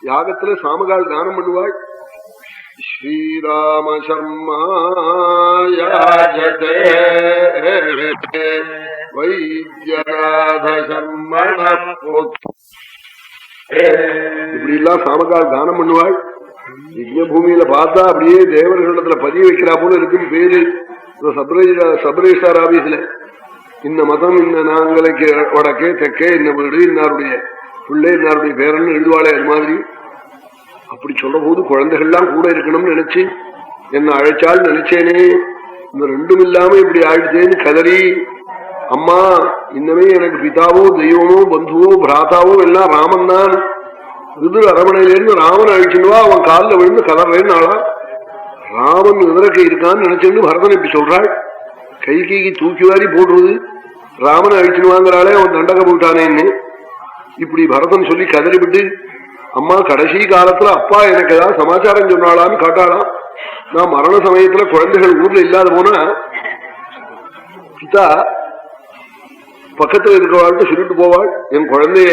யாகத்துல சாமகால் தானம் பண்ணுவாள். ஸ்ரீராம சர்மா வைத்தியநாத சர்மண இப்படி எல்லாம் சாமகால் தானம் பண்ணுவாள். யஜ்ஞ பூமியில பார்த்தா அப்படியே தேவர்களிடத்துல பதிய வைக்கிறா போல இருக்கும் பேரு. சப்ரேஷார் ஆபீஸ்ல இந்த மதம் இந்த நாங்களுக்கு வடக்கே தெற்கே இந்த வீடு இன்னாருடைய பிள்ளை இன்னாருடைய பேரன்னு எழுதுவாளே அது மாதிரி. அப்படி சொல்ற போது குழந்தைகள்லாம் கூட இருக்கணும்னு நினைச்சு என்ன அழைச்சால் நினைச்சேனே, இந்த ரெண்டும் இல்லாம இப்படி ஆயிடுச்சேன்னு கதறி, அம்மா இன்னமே எனக்கு பிதாவோ தெய்வமோ பந்துவோ பிராத்தாவோ எல்லாம் ராமன் தான். விதுர அரமணையிலேருந்து ராமன் அழிச்சுடுவா, அவன் காலில் விழுந்து கதறேன்னு ஆளா. ராமன் எதிரக்க இருக்கான்னு நினைச்சுன்னு பரதன் இப்படி சொல்றாள். கைகைக்கு தூக்கி வாரி போடுறது, ராமனை அழிச்சுடுவாங்கிறாளே அவன் தண்டக போட்டானேன்னு இப்படி பரதன் சொல்லி கதறிவிட்டு, அம்மா கடைசி காலத்துல அப்பா எனக்கு ஏதாவது சமாச்சாரம் சொன்னாளான்னு காட்டாளாம். நான் மரண சமயத்துல குழந்தைகள் ஊர்ல இல்லாத போனா பிதா பக்கத்துல இருக்கிறவாள்கிட்ட சொல்லிட்டு போவாள், என் குழந்தைய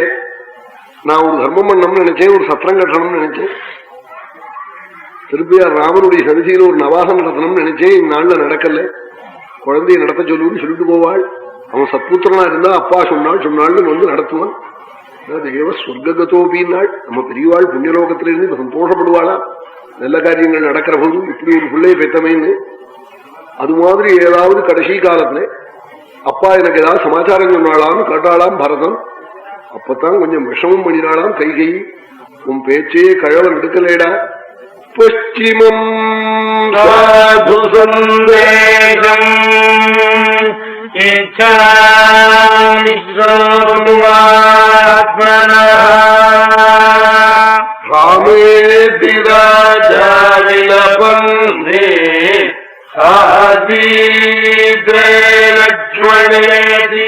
நான் ஒரு தர்மம் பண்ணணும்னு நினைச்சேன், ஒரு சத்திரம் கட்டணும்னு நினைச்சேன், திருப்பியார் ராமனுடைய சதிசையில ஒரு நவாகம் நடத்தணும்னு நினைச்சேன், இந்நாள்ல நடக்கல, குழந்தைய நடத்த சொல்லுன்னு சொல்லிட்டு போவாள். அவன் சத்புத்திரனா இருந்தா அப்பா சொன்னாள்னு வந்து நடத்துவான். தேவ சொர்க்கத்தோப்பின்னாள். நம்ம பெரியவாள் புண்ணியலோகத்திலிருந்து சந்தோஷப்படுவாளா நல்ல காரியங்கள் நடக்கிற போது, இப்படி ஒரு பிள்ளையை பெற்றமைன்னு. அது மாதிரி ஏதாவது கடைசி காலத்துல அப்பா எனக்கு ஏதாவது சமாச்சாரம் சொன்னாளான்னு கேட்டாளாம் பரதன். அப்பத்தான் கொஞ்சம் விஷமம் பண்ணினாளாம் கைகை, உன் பேச்சே கழவன் எடுக்கலேடா. பশ্চিமம் சாது சந்தேகம் ராமேதி ராஜாவிலபந்தே ஆதீத்ரே லக்ஷ்மணேதி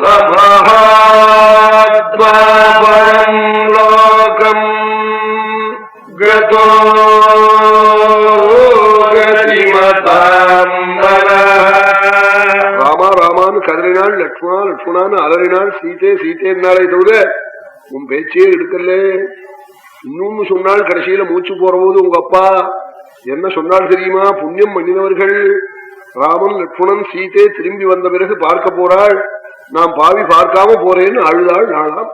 சமஹாத்வாபரம் லோகம் கதோ கதிமதாம் ராமா ராமான்னு கதறினாள், லக்ஷ்மணா லக்ஷ்மணான்னு அலறினாள், சீதே சீதேன்னாலே தவிர உன் பேச்சே எடுக்கல. இன்னொன்னு சொன்னால் கடைசியில மூச்சு போற போது உங்க அப்பா என்ன சொன்னால் தெரியுமா, புண்ணியம் பண்ணினவர்கள் ராமன் லக்ஷ்மணன் சீதே திரும்பி வந்த பிறகு பார்க்க போறாள், நான் பாவி பார்க்காம போறேன்னு அழுதாள். நாளாம்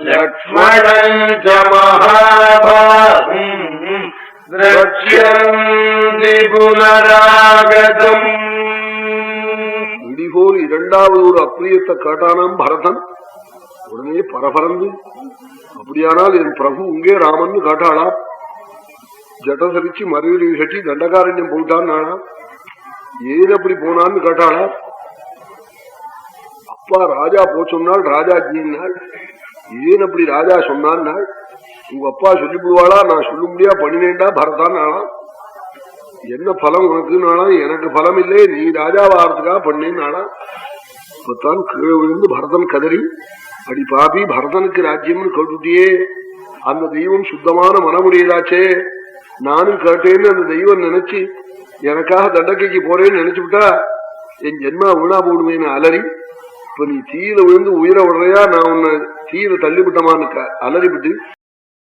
லக்ஷ்மணன் புனராகதம் இடிபோல் இரண்டாவது ஒரு அப்பிரியத்தை காட்டானாம் பரதன். உடனே பரபரந்து, அப்படியானால் என் பிரபு உங்கே ராமன் காட்டாளா. ஜட்ட சரிச்சு மறுவீடு கட்டி தண்டகாரண்யம் போயிட்டான் நாளா. ஏன் அப்படி போனான்னு காட்டாளா. அப்பா ராஜா போச்சொன்னால் ராஜாஜின்னாள். ஏன் அப்படி ராஜா சொன்னான், உங்க அப்பா சொல்லிவிடுவாளா, நான் சொல்ல முடியா பண்ணினேன்டா பரதான் நாளாம். என்ன பலம் உனக்கு நாளாம், எனக்கு பலம் இல்லை, நீ ராஜாவாரத்துக்காக பண்ணேன் நாளாம். இப்பத்தான் கீழே விழுந்து பரதன் கதறி, அடி பாபி பரதனுக்கு ராஜ்யம்னு கேட்டுட்டியே, அந்த தெய்வம் சுத்தமான மனமுடையதாச்சே, நானும் கேட்டேன்னு அந்த தெய்வம் நினைச்சு எனக்காக தண்டக்கைக்கு போறேன்னு நினைச்சுவிட்டா என் ஜென்மா வீணா போடுவேன்னு அலறி, இப்ப நீ தீயில விழுந்து உயிரை விடுறையா, நான் உன்னை தீயில தள்ளிவிட்டமான்னு அலறிவிட்டு